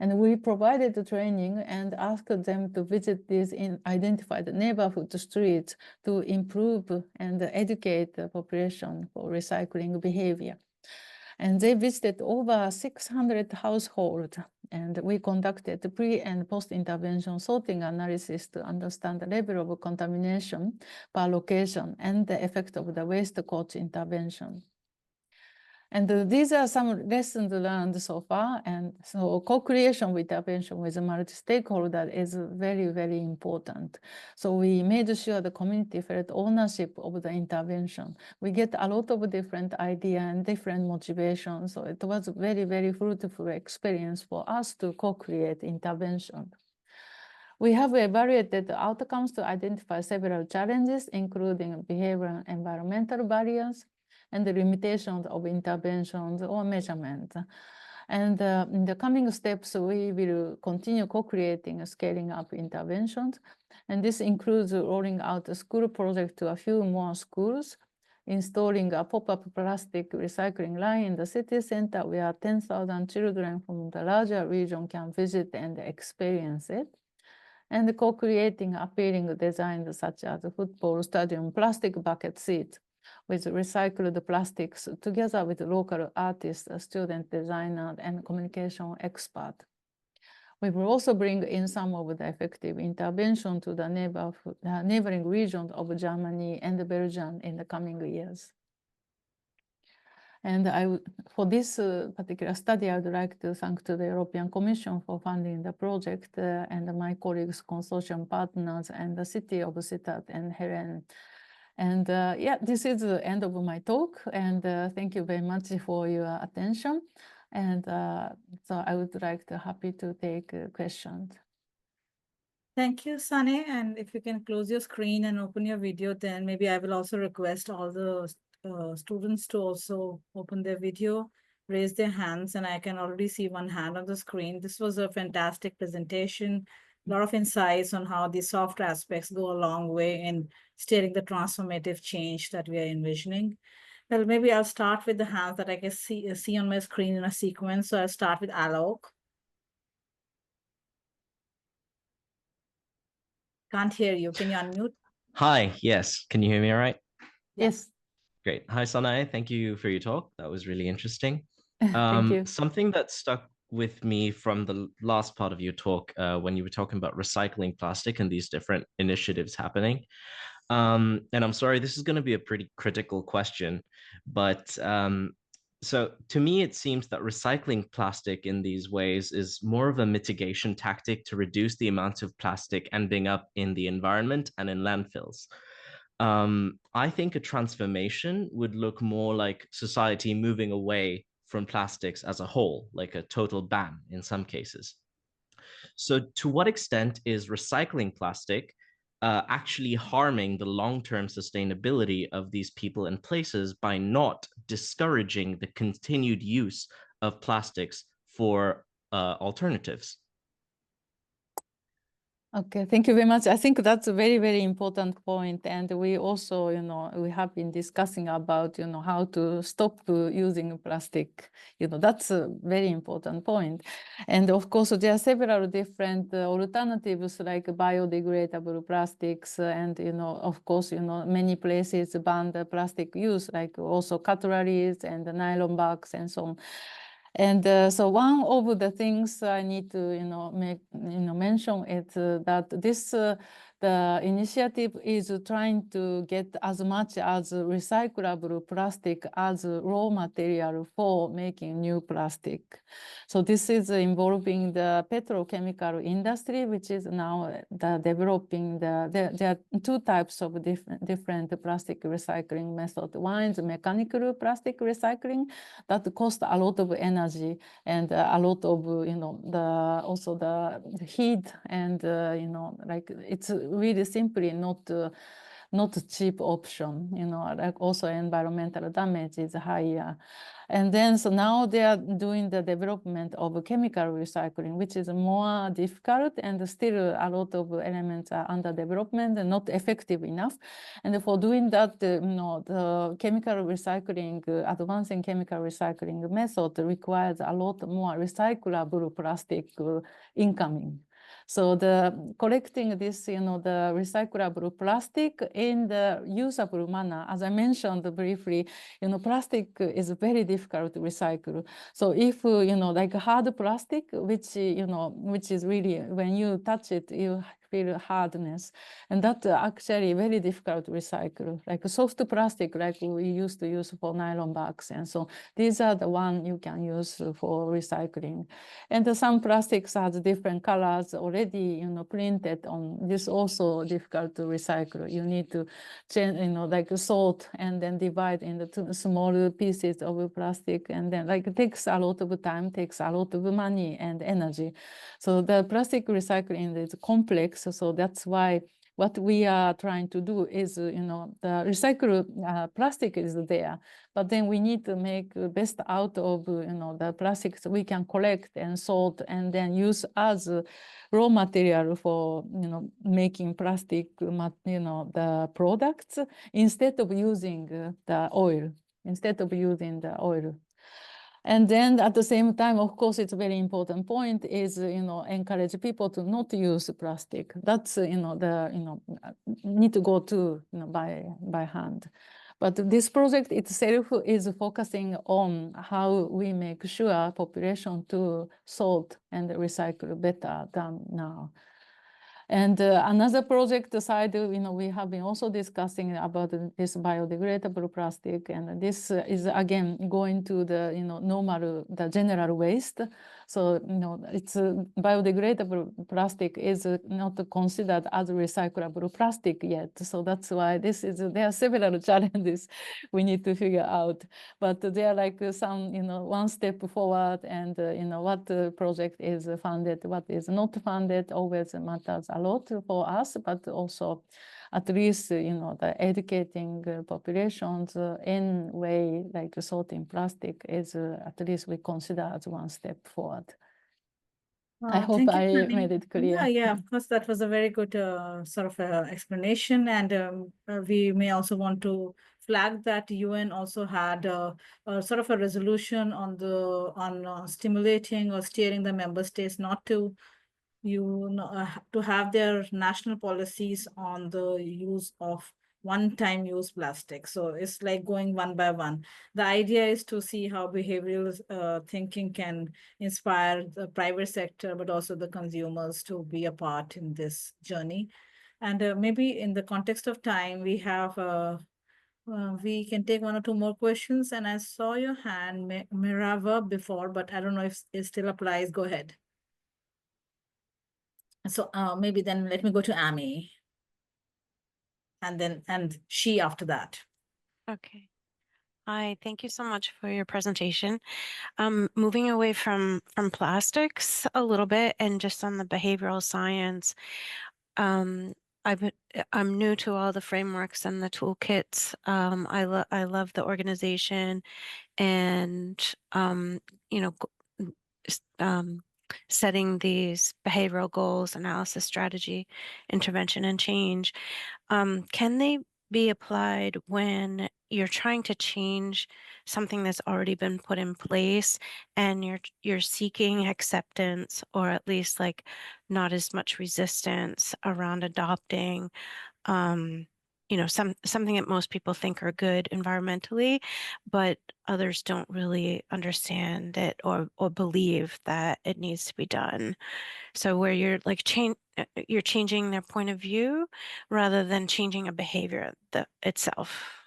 And we provided the training and asked them to visit these identified neighborhood streets to improve and educate the population for recycling behavior. And they visited over 600 households, and we conducted pre- and post-intervention sorting analysis to understand the level of contamination per location and the effect of the waste coach intervention. And these are some lessons learned so far. And so co-creation with intervention with a multi-stakeholder is very, very important. So we made sure the community felt ownership of the intervention. We get a lot of different ideas and different motivations. So it was a very, very fruitful experience for us to co-create intervention. We have evaluated the outcomes to identify several challenges, including behavioral and environmental barriers, and the limitations of interventions or measurement. And in the coming steps, we will continue co-creating and scaling up interventions. And this includes rolling out a school project to a few more schools, installing a pop-up plastic recycling line in the city center where 10,000 children from the larger region can visit and experience it, and co-creating appealing designs such as a football stadium plastic bucket seats with recycled plastics together with local artists, student designer, and communication expert. We will also bring in some of the effective intervention to the neighboring regions of Germany and Belgium in the coming years. And for this particular study, I would like to thank to the European Commission for funding the project and my colleagues, consortium partners, and the city of Sittard and Helen. And yeah, this is the end of my talk. And thank you very much for your attention. And so I would like to happy to take questions. Thank you, Sanae. And if you can close your screen and open your video, then maybe I will also request all the students to also open their video. raise their hands, and I can already see one hand on the screen. This was a fantastic presentation, a lot of insights on how the soft aspects go a long way in steering the transformative change that we are envisioning. Well, maybe I'll start with the hands that I can see on my screen in a sequence. So I'll start with Alok. Can't hear you. Can you unmute? Hi, yes. Can you hear me all right? Yes. Great. Hi, Sanae. Thank you for your talk. That was really interesting. Thank you. Something that stuck with me from the last part of your talk, when you were talking about recycling plastic and these different initiatives happening. And I'm sorry, this is going to be a pretty critical question, but so to me, it seems that recycling plastic in these ways is more of a mitigation tactic to reduce the amount of plastic ending up in the environment and in landfills. I think a transformation would look more like society moving away from plastics as a whole, like a total ban in some cases. So, to what extent is recycling plastic actually harming the long-term sustainability of these people and places by not discouraging the continued use of plastics for alternatives? Okay, thank you very much. I think that's a very, very important point. And we also, we have been discussing about, how to stop using plastic. That's a very important point. And of course, there are several different alternatives like biodegradable plastics. And, of course, many places ban the plastic use, like also cutleries and the nylon bags and so on. And so one of the things I need to, mention is that this the initiative is trying to get as much as recyclable plastic as raw material for making new plastic. So this is involving the petrochemical industry, which is now developing there are two types of different plastic recycling methods. One is mechanical plastic recycling that costs a lot of energy and a lot of also the heat and like it's really simply not a cheap option. Like also environmental damage is higher. And then so now they are doing the development of chemical recycling, which is more difficult and still a lot of elements are under development and not effective enough. And for doing that, the chemical recycling, advancing chemical recycling method requires a lot more recyclable plastic incoming. So the collecting this, the recyclable plastic in the usable manner, as I mentioned briefly, plastic is very difficult to recycle. So if, like hard plastic, which is really, when you touch it, you feel hardness. And that's actually very difficult to recycle, like soft plastic, like we used to use for nylon bags. And so these are the one you can use for recycling. And some plastics has different colors already, printed on. This also difficult to recycle. You need to change, like sort and then divide into two small pieces of plastic. And then like it takes a lot of time, takes a lot of money and energy. So the plastic recycling is complex. So that's why what we are trying to do is, the recycled plastic is there, but then we need to make the best out of, the plastics we can collect and sort and then use as raw material for, making plastic, the products instead of using the oil, And then at the same time, of course, it's a very important point is, encourage people to not use plastic. That's, need to go to, by hand. But this project itself is focusing on how we make sure population to sort and recycle better than now. And another project side, we have been also discussing about this biodegradable plastic, and this is again going to the normal, the general waste. So it's biodegradable plastic is not considered as recyclable plastic yet. So that's why there are several challenges we need to figure out. But there are like some one step forward, and what project is funded, what is not funded always matters a lot for us, but also at least, the educating populations in way like sorting plastic is at least we consider as one step forward. I hope Thank you, I Sanae. made it clear. Yeah, of course, that was a very good sort of explanation. And we may also want to flag that UN also had a sort of a resolution on stimulating or steering the member states not to to have their national policies on the use of one-time use plastic. So it's like going one by one. The idea is to see how behavioral thinking can inspire the private sector, but also the consumers to be a part in this journey. And maybe in the context of time, we have we can take one or two more questions. And I saw your hand, Mirava, before, but I don't know if it still applies. Go ahead. So maybe then let me go to Amy. And she after that. Okay. Hi, thank you so much for your presentation. Moving away from plastics a little bit and just on the behavioral science, I'm new to all the frameworks and the toolkits. I love the organization and setting these behavioral goals, analysis, strategy, intervention, and change. Can they be applied when you're trying to change something that's already been put in place and you're seeking acceptance, or at least like not as much resistance around adopting something that most people think are good environmentally, but others don't really understand it or believe that it needs to be done. So where you're like you're changing their point of view rather than changing a behavior itself.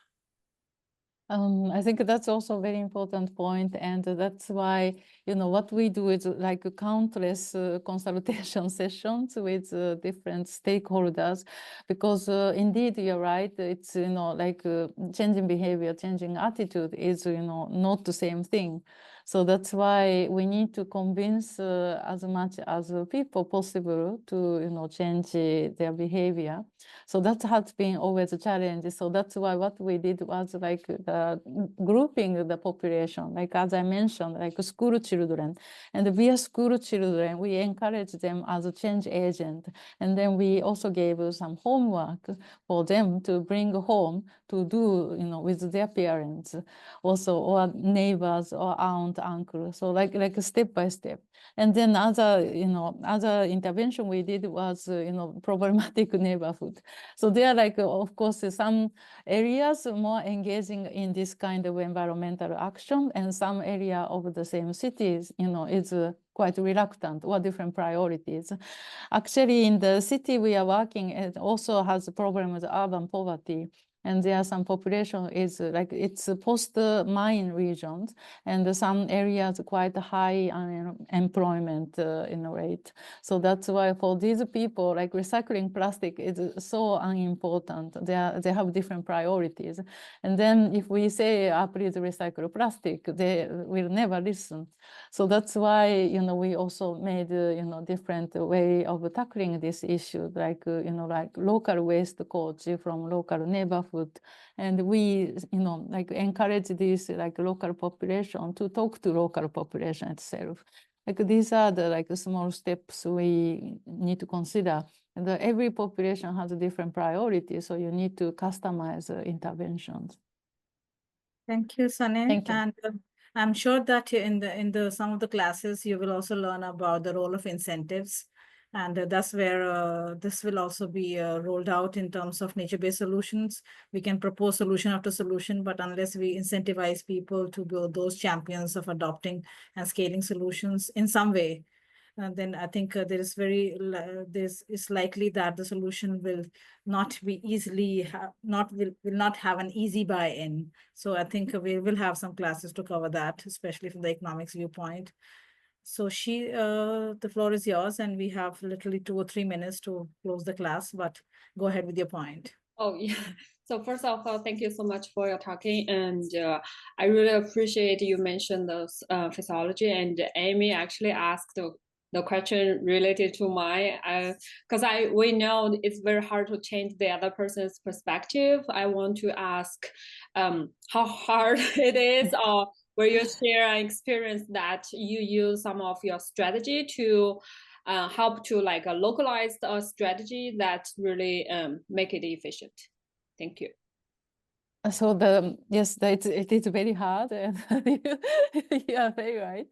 I think that's also a very important point, and that's why, what we do is like countless consultation sessions with different stakeholders, because indeed you're right, it's, like changing behavior, changing attitude is, not the same thing. So that's why we need to convince as much as people possible to, change their behavior. So that has been always a challenge. So that's why what we did was like grouping the population, like as I mentioned, like school children. And via school children, we encourage them as a change agent. And then we also gave some homework for them to bring home to do, with their parents also, or neighbors or aunt, uncle. So like step by step. And then other intervention we did was, problematic neighborhood. So there are like, of course, some areas more engaging in this kind of environmental action, and some area of the same cities, is quite reluctant or different priorities. Actually, in the city we are working, it also has a problem with urban poverty. And there are some population is like it's post-mine regions, and some areas quite high unemployment rate. So that's why for these people, like recycling plastic is so unimportant. They have different priorities. And then if we say, please recycle plastic, they will never listen. So that's why, we also made, different way of tackling this issue, like, like local waste coach from local neighborhood. And we, like encourage this like local population to talk to local population itself. Like these are the like small steps we need to consider. And every population has a different priorities, so you need to customize interventions. Thank you, Sanae. Thank you. And I'm sure that in the some of the classes you will also learn about the role of incentives, and that's where this will also be rolled out in terms of nature-based solutions. We can propose solution after solution, but unless we incentivize people to be those champions of adopting and scaling solutions in some way, then I think it's likely that the solution will not be easily will not have an easy buy-in. So I think we will have some classes to cover that, especially from the economics viewpoint. So the floor is yours, and we have literally 2 or 3 minutes to close the class, but go ahead with your point. Oh, yeah. So first of all, thank you so much for your talking. And I really appreciate you mentioned the physiology, and Amy actually asked the question related to mine, because we know it's very hard to change the other person's perspective. I want to ask how hard it is, or will you share an experience that you use some of your strategy to help to like localize a strategy that really make it efficient? Thank you. So it is very hard, and you are very right.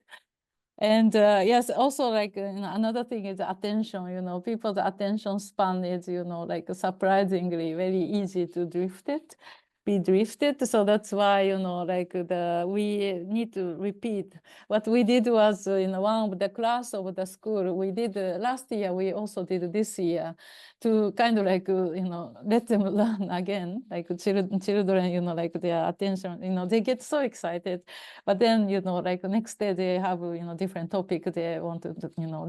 And yes, also like another thing is attention. People's attention span is like surprisingly very easy to be drifted. So that's why like we need to repeat. What we did was in one of the class of the school we did last year. We also did this year to kind of like let them learn again, like children like their attention they get so excited, but then like next day they have different topic they want to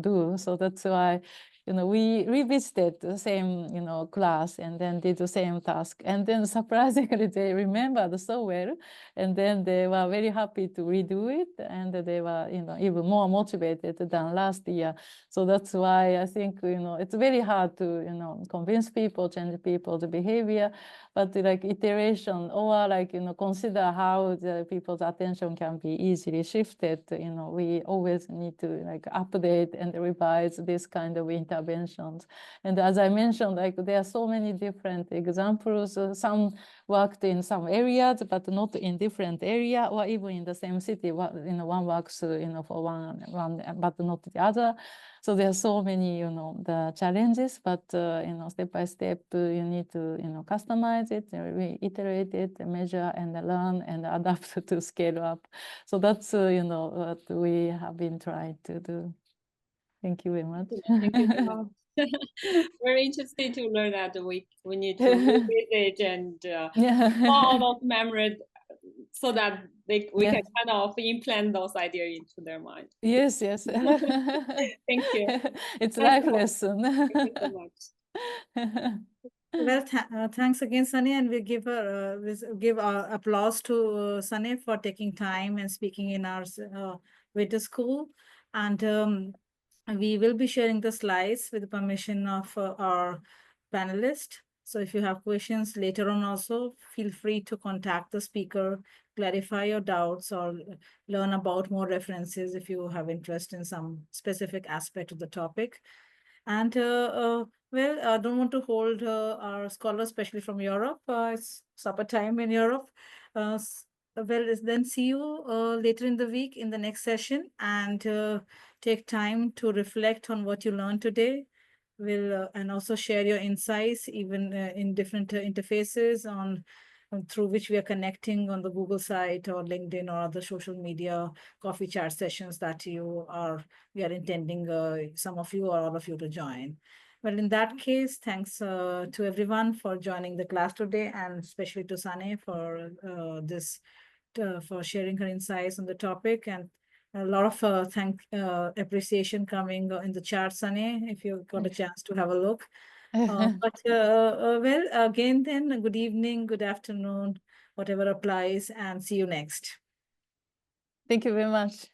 do. So that's why we revisited the same class and then did the same task, and then surprisingly they remembered so well, and then they were very happy to redo it, and they were even more motivated than last year. So that's why I think it's very hard to convince people, change people's behavior, but like iteration or like consider how the people's attention can be easily shifted. We always need to like update and revise this kind of interventions. And as I mentioned, like there are so many different examples. Some worked in some areas, but not in different area, or even in the same city. One works for one, but not the other. So there are so many, the challenges, but, step by step, you need to, customize it, reiterate it, measure and learn and adapt to scale up. So that's, what we have been trying to do. Thank you very much. Thank you so much. Very interesting to learn that we need to revisit and all those memories so that we can kind of implant those ideas into their mind. Yes. Thank you. It's life lesson. Thank you so much. Well, thanks again, Sanae, and we give our applause to Sanae for taking time and speaking in our Vita school. And we will be sharing the slides with the permission of our panelists. So if you have questions later on also, feel free to contact the speaker, clarify your doubts, or learn about more references if you have interest in some specific aspect of the topic. And well, I don't want to hold our scholars, especially from Europe. It's supper time in Europe. Well, then see you later in the week in the next session, and take time to reflect on what you learned today. And also share your insights, even in different interfaces through which we are connecting on the Google site or LinkedIn or other social media coffee chat sessions that we are intending some of you or all of you to join. Well, in that case, thanks to everyone for joining the class today, and especially to Sanae for for sharing her insights on the topic, and a lot of appreciation coming in the chat, Sanae, if you got a chance to have a look. Well, again, then, good evening, good afternoon, whatever applies, and see you next. Thank you very much.